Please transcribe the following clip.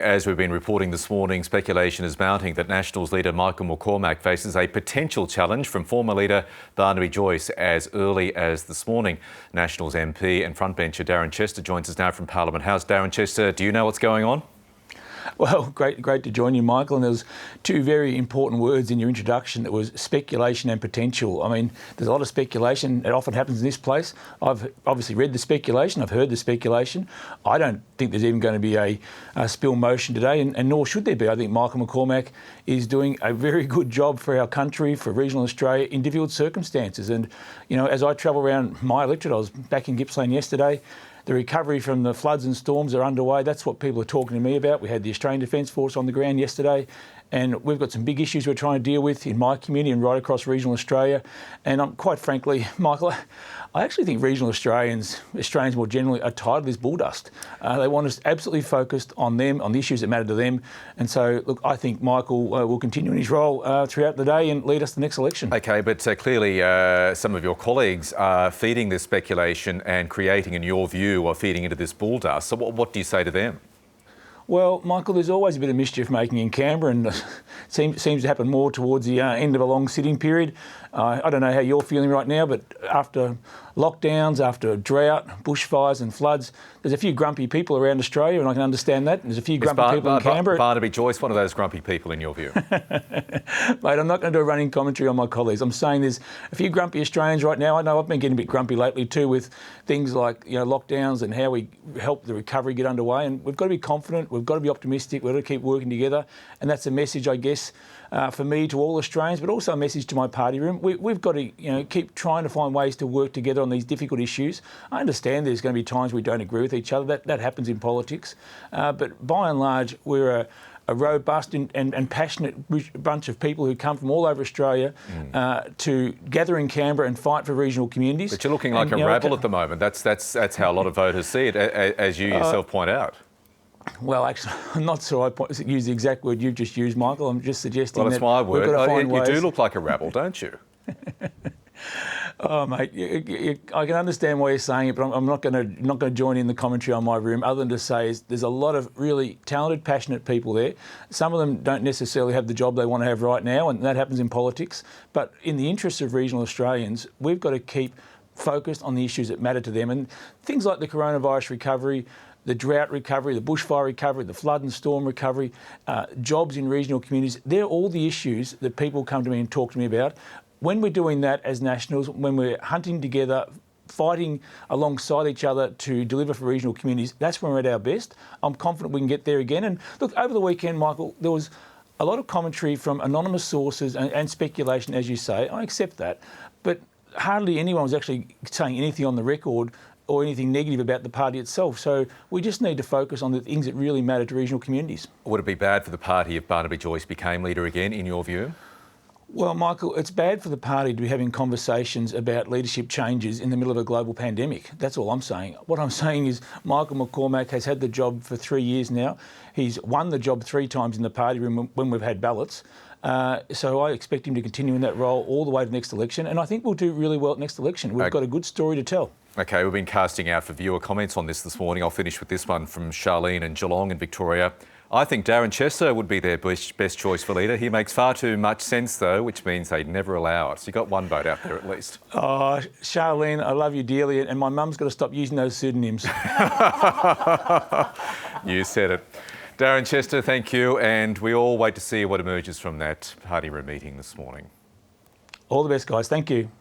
As we've been reporting this morning, speculation is mounting that Nationals leader Michael McCormack faces a potential challenge from former leader Barnaby Joyce as early as this morning. Nationals MP and frontbencher Darren Chester joins us now from Parliament House. Darren Chester, do you know what's going on? Well, great to join you, Michael. And there's two very important words in your introduction. That was speculation and potential. I mean, there's a lot of speculation. It often happens in this place. I've obviously read the speculation. I've heard the speculation. I don't think there's even going to be a spill motion today, and nor should there be. I think Michael McCormack is doing a very good job for our country, for regional Australia, in difficult circumstances. And, you know, as I travel around my electorate, I was back in Gippsland yesterday. The recovery from the floods and storms are underway. That's what people are talking to me about. We had the Australian Defence Force on the ground yesterday, and we've got some big issues we're trying to deal with in my community and right across regional Australia. And quite frankly, Michael, I actually think regional Australians more generally, are tired of this bull dust. They want us absolutely focused on them, on the issues that matter to them. And so, look, I think Michael will continue in his role throughout the day and lead us to the next election. OK, but clearly some of your colleagues are feeding this speculation and creating, in your view, or feeding into this bull dust. So what do you say to them? Well, Michael, there's always a bit of mischief making in Canberra, and it seems to happen more towards the end of a long sitting period. I don't know how you're feeling right now, but after lockdowns, after drought, bushfires and floods, there's a few grumpy people around Australia, and I can understand that. There's a few grumpy people in Canberra. Barnaby Joyce, one of those grumpy people in your view? Mate, I'm not going to do a running commentary on my colleagues. I'm saying there's a few grumpy Australians right now. I know I've been getting a bit grumpy lately too with things like, you know, lockdowns and how we help the recovery get underway. And we've got to be confident. We've got to be optimistic. We've got to keep working together. And that's a message, I guess, for me to all Australians, but also a message to my party room. We've got to, you know, keep trying to find ways to work together on these difficult issues. I understand there's going to be times we don't agree with each other. That happens in politics. But by and large, we're a robust and passionate bunch of people who come from all over Australia to gather in Canberra and fight for regional communities. But you're looking like a rabble at the moment. That's how a lot of voters see it, as you yourself point out. Well, actually, I'm not sure I use the exact word you've just used, Michael. I'm just suggesting that... Well, it's my word. You do look like a rabble, don't you? Oh, mate, I can understand why you're saying it, but I'm not going to join in the commentary on my room, other than to say there's a lot of really talented, passionate people there. Some of them don't necessarily have the job they want to have right now, and that happens in politics. But in the interests of regional Australians, we've got to keep focused on the issues that matter to them. And things like the coronavirus recovery, the drought recovery, the bushfire recovery, the flood and storm recovery, jobs in regional communities, they're all the issues that people come to me and talk to me about. When we're doing that as Nationals, when we're hunting together, fighting alongside each other to deliver for regional communities, that's when we're at our best. I'm confident we can get there again. And look, over the weekend, Michael, there was a lot of commentary from anonymous sources and speculation, as you say. I accept that. But hardly anyone was actually saying anything on the record or anything negative about the party itself. So we just need to focus on the things that really matter to regional communities. Would it be bad for the party if Barnaby Joyce became leader again, in your view? Well, Michael, it's bad for the party to be having conversations about leadership changes in the middle of a global pandemic. That's all I'm saying. What I'm saying is Michael McCormack has had the job for 3 years now. He's won the job 3 times in the party room when we've had ballots. So I expect him to continue in that role all the way to the next election. And I think we'll do really well at next election. We've got a good story to tell. OK, we've been casting out for viewer comments on this morning. I'll finish with this one from Charlene in Geelong in Victoria. I think Darren Chester would be their best choice for leader. He makes far too much sense, though, which means they'd never allow it. So you got one vote out there at least. Oh, Charlene, I love you dearly, and my mum's got to stop using those pseudonyms. You said it. Darren Chester, thank you, and we all wait to see what emerges from that party room meeting this morning. All the best, guys. Thank you.